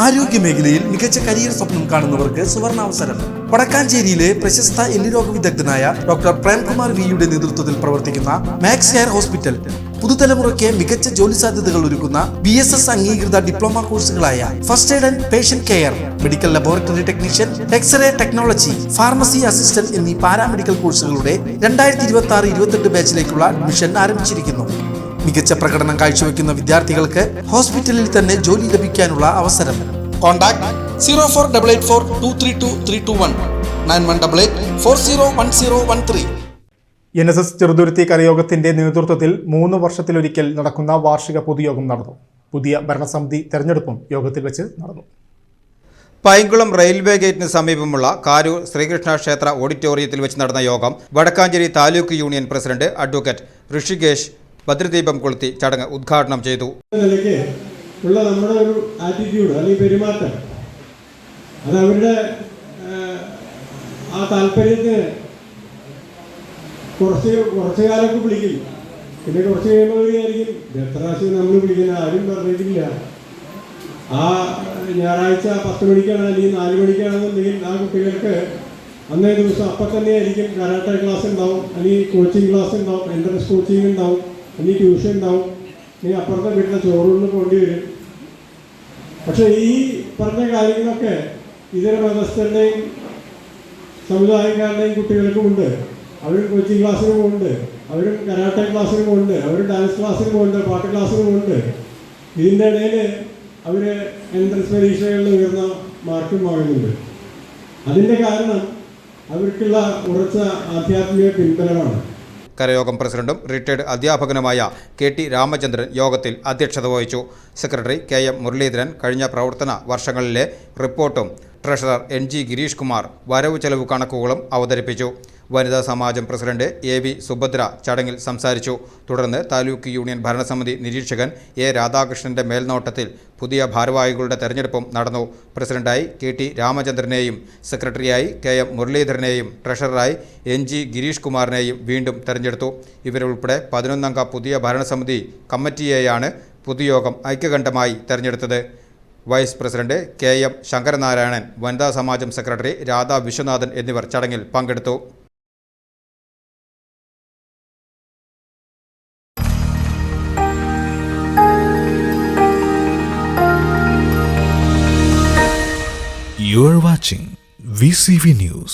ആരോഗ്യമേഖലയിൽ മികച്ച കരിയർ സ്വപ്നം കാണുന്നവർക്ക് സുവർണാവസരം. വടക്കാഞ്ചേരിയിലെ പ്രശസ്ത എല്ലുരോഗ വിദഗ്ധനായ ഡോക്ടർ പ്രേംകുമാർ വിയുടെ നേതൃത്വത്തിൽ പ്രവർത്തിക്കുന്ന മാക്സ് ഹെയർ ഹോസ്പിറ്റൽ പുതുതലമുറയ്ക്ക് മികച്ച ജോലി സാധ്യതകൾ ഒരുക്കുന്ന BSS അംഗീകൃത ഡിപ്ലോമ കോഴ്സുകളായ first aid and patient care, medical laboratory technician, X ray technology, pharmacy assistant എന്നീ പാരാമെഡിക്കൽ കോഴ്സുകളുടെ 2026-28 ബാച്ചിലേക്കുള്ള അഡ്മിഷൻ ആരംഭിച്ചിരിക്കുന്നു. മികച്ച പ്രകടനം കാഴ്ചവെക്കുന്ന വിദ്യാർത്ഥികൾക്ക് ഹോസ്പിറ്റലിൽ തന്നെ ജോലി ലഭിക്കാനുള്ള അവസരം. കോൺടാക്ട് 0488423231 9188401013. NSS ചെറുതുരുത്തി കരയോഗത്തിന്റെ നേതൃത്വത്തിൽ 3 വർഷത്തിലൊരിക്കൽ നടക്കുന്ന വാർഷിക പൊതുയോഗം നടന്നു. പുതിയ ഭരണസമിതി തെരഞ്ഞെടുപ്പും യോഗത്തിൽ വെച്ച് നടന്നു. പൈങ്കുളം റെയിൽവേ ഗേറ്റിന് സമീപമുള്ള കാരൂർ ശ്രീകൃഷ്ണ ക്ഷേത്ര ഓഡിറ്റോറിയത്തിൽ വെച്ച് നടന്ന യോഗം Vadakkanchery taluk union president advocate Rishikesh ഭദ്രദീപം കൊളുത്തി ചടങ്ങ് ഉദ്ഘാടനം ചെയ്തു. നമ്മുടെ ഒരു ആറ്റിറ്റ്യൂഡ് അല്ലെങ്കിൽ പെരുമാറ്റം അത് അവരുടെ ആ താല്പര്യത്തിന് കുറച്ച് കാലമൊക്കെ വിളിക്കും. പിന്നെ കുറച്ച് കഴിയുമ്പോഴായിരിക്കും എത്ര പ്രാവശ്യം നമ്മൾ വിളിക്കുന്ന ആരും പറഞ്ഞിട്ടില്ല. ആ ഞായറാഴ്ച 10 മണിക്കാണ് അല്ലെങ്കിൽ 4 മണിക്കാണെന്നുണ്ടെങ്കിൽ ആ കുട്ടികൾക്ക് അന്നേ ദിവസം അപ്പം തന്നെ ആയിരിക്കും കരാട്ടെ ക്ലാസ് ഉണ്ടാവും, അല്ലെങ്കിൽ കോച്ചിങ് ക്ലാസ് ഉണ്ടാവും, എൻട്രൻസ് കോച്ചിങ് ഉണ്ടാവും, അല്ലെങ്കിൽ ട്യൂഷൻ ഉണ്ടാവും, അല്ലെങ്കിൽ അപ്പുറത്തെ വീട്ടിലെ ചോറുകൊണ്ട് പോകേണ്ടി വരും. പക്ഷെ ഈ പറഞ്ഞ കാര്യങ്ങളൊക്കെ ഇതര മതസ്ഥരുടെയും സമുദായക്കാരുടെയും കുട്ടികൾക്കുമുണ്ട്. അവരും കോച്ചിങ് ക്ലാസ്സിനും പോകുന്നുണ്ട്, അവരും കരാട്ടെ ക്ലാസ്സിനും പോകുന്നുണ്ട്, അവരും ഡാൻസ് ക്ലാസ്സിനും പോകുന്നുണ്ട്, പാട്ട് ക്ലാസ്സിനും പോകുന്നുണ്ട്. ഇതിൻ്റെ ഇടയിൽ അവർ എൻട്രൻസ് പരീക്ഷകളിൽ ഉയർന്ന മാർക്കും വാങ്ങുന്നുണ്ട്. അതിൻ്റെ കാരണം അവർക്കുള്ള ഉറച്ച ആധ്യാത്മിക പിൻബലമാണ്. കരയോഗം പ്രസിഡന്റും റിട്ടയർഡ് അധ്യാപകനുമായ KT രാമചന്ദ്രൻ യോഗത്തിൽ അധ്യക്ഷത വഹിച്ചു. സെക്രട്ടറി KM മുരളീധരൻ കഴിഞ്ഞ പ്രവർത്തന വർഷങ്ങളിലെ റിപ്പോർട്ടും ട്രഷറർ NG ഗിരീഷ് കുമാർ വരവ് ചെലവ് കണക്കുകളും അവതരിപ്പിച്ചു. വനിതാ സമാജം പ്രസിഡന്റ് AV സുഭദ്ര ചടങ്ങിൽ സംസാരിച്ചു. തുടർന്ന് താലൂക്ക് യൂണിയൻ ഭരണസമിതി നിരീക്ഷകൻ A രാധാകൃഷ്ണന്റെ മേൽനോട്ടത്തിൽ പുതിയ ഭാരവാഹികളുടെ തെരഞ്ഞെടുപ്പും നടന്നു. പ്രസിഡന്റായി KT രാമചന്ദ്രനെയും സെക്രട്ടറിയായി KM മുരളീധരനെയും ട്രഷററായി NG ഗിരീഷ് കുമാറിനെയും വീണ്ടും തെരഞ്ഞെടുത്തു. ഇവരുൾപ്പെടെ 11 അംഗ പുതിയ ഭരണസമിതി കമ്മിറ്റിയെയാണ് പൊതുയോഗം ഐക്യകണ്ഠമായി തെരഞ്ഞെടുത്തത്. വൈസ് പ്രസിഡന്റ് KM ശങ്കരനാരായണൻ, വനിതാ സമാജം സെക്രട്ടറി രാധാ വിശ്വനാഥൻ എന്നിവർ ചടങ്ങിൽ പങ്കെടുത്തു. You are watching VCV News.